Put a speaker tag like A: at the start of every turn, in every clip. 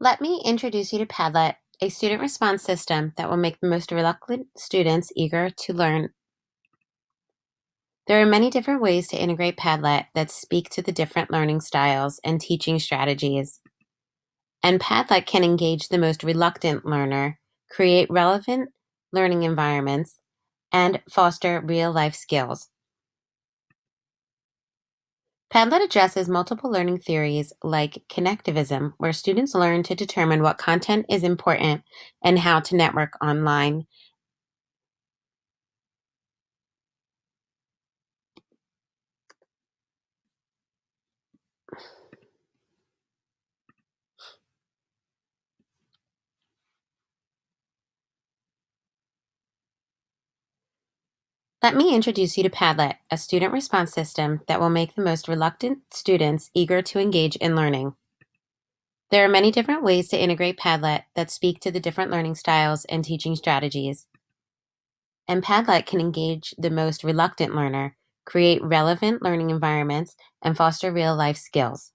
A: Let me introduce you to Padlet, a student response system that will make the most reluctant students eager to learn. There are many different ways to integrate Padlet that speak to the different learning styles and teaching strategies. And Padlet can engage the most reluctant learner, create relevant learning environments, and foster real-life skills. Padlet addresses multiple learning theories like connectivism, where students learn to determine what content is important and how to network online. Let me introduce you to Padlet, a student response system that will make the most reluctant students eager to engage in learning. There are many different ways to integrate Padlet that speak to the different learning styles and teaching strategies. And Padlet can engage the most reluctant learner, create relevant learning environments, and foster real-life skills.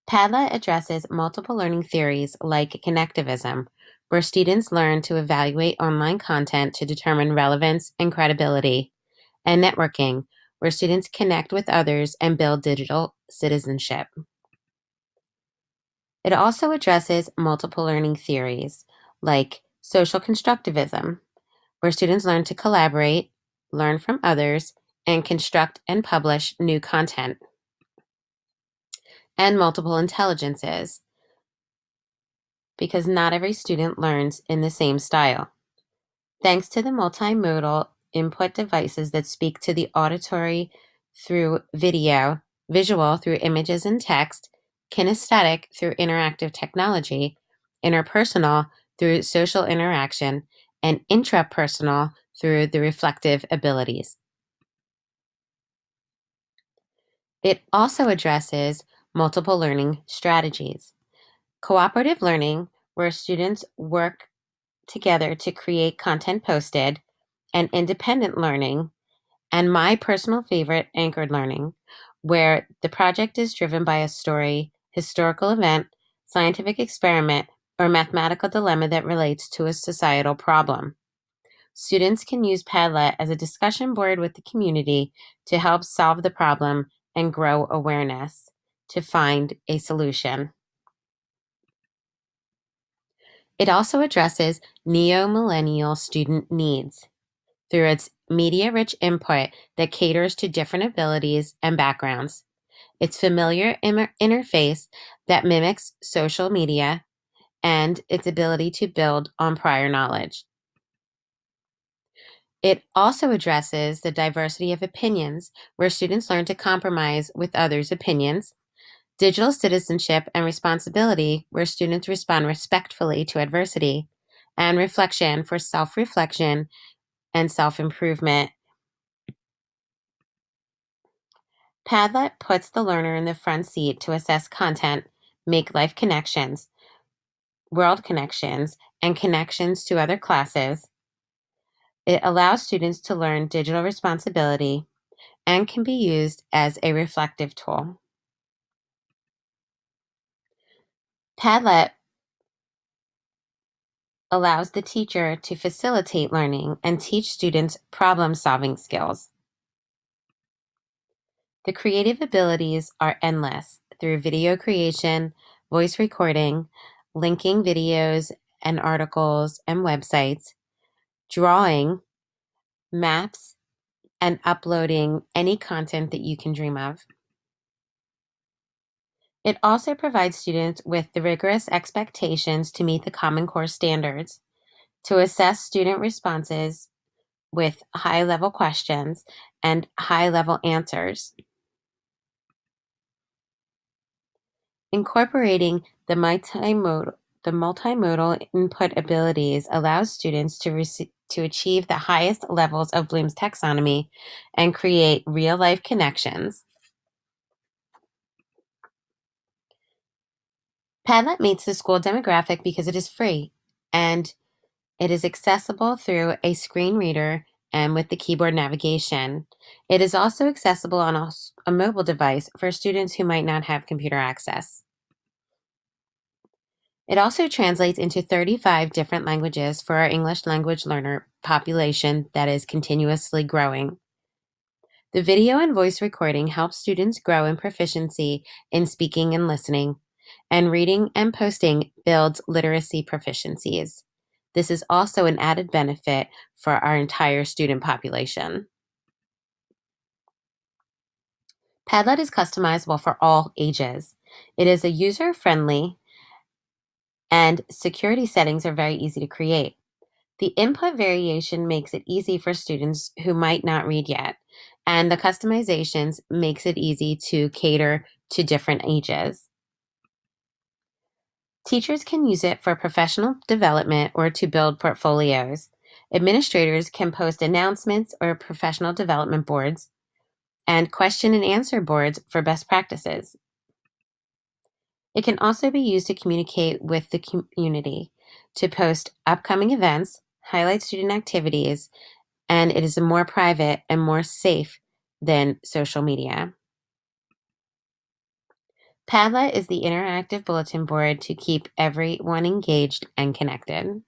A: Padlet addresses multiple learning theories like connectivism, where students learn to evaluate online content to determine relevance and credibility, and networking, where students connect with others and build digital citizenship. It also addresses multiple learning theories like social constructivism, where students learn to collaborate, learn from others, and construct and publish new content, and multiple intelligences, because not every student learns in the same style. Thanks to the multimodal input devices that speak to the auditory through video, visual through images and text, kinesthetic through interactive technology, interpersonal through social interaction, and intrapersonal through the reflective abilities. It also addresses multiple learning strategies. Cooperative learning, where students work together to create content posted, and independent learning, and my personal favorite, anchored learning, where the project is driven by a story, historical event, scientific experiment, or mathematical dilemma that relates to a societal problem. Students can use Padlet as a discussion board with the community to help solve the problem and grow awareness to find a solution. It also addresses neo-millennial student needs through its media-rich input that caters to different abilities and backgrounds. Its familiar interface that mimics social media, and its ability to build on prior knowledge. It also addresses the diversity of opinions, where students learn to compromise with others' opinions, digital citizenship and responsibility, where students respond respectfully to adversity, and reflection for self-reflection and self-improvement. Padlet puts the learner in the front seat to assess content, make life connections, world connections, and connections to other classes. It allows students to learn digital responsibility and can be used as a reflective tool. Padlet allows the teacher to facilitate learning and teach students problem-solving skills. The creative abilities are endless through video creation, voice recording, linking videos and articles and websites, drawing, maps, and uploading any content that you can dream of. It also provides students with the rigorous expectations to meet the Common Core standards, to assess student responses with high-level questions and high-level answers. Incorporating the multimodal input abilities allows students to achieve the highest levels of Bloom's taxonomy and create real-life connections. Padlet meets the school demographic because it is free, and it is accessible through a screen reader and with the keyboard navigation. It is also accessible on a mobile device for students who might not have computer access. It also translates into 35 different languages for our English language learner population that is continuously growing. The video and voice recording helps students grow in proficiency in speaking and listening, and reading and posting builds literacy proficiencies. This is also an added benefit for our entire student population. Padlet is customizable for all ages. It is a user-friendly and security settings are very easy to create. The input variation makes it easy for students who might not read yet, and the customizations makes it easy to cater to different ages. Teachers can use it for professional development or to build portfolios. Administrators can post announcements or professional development boards and question and answer boards for best practices. It can also be used to communicate with the community, to post upcoming events, highlight student activities, and it is more private and more safe than social media. Padlet is the interactive bulletin board to keep everyone engaged and connected.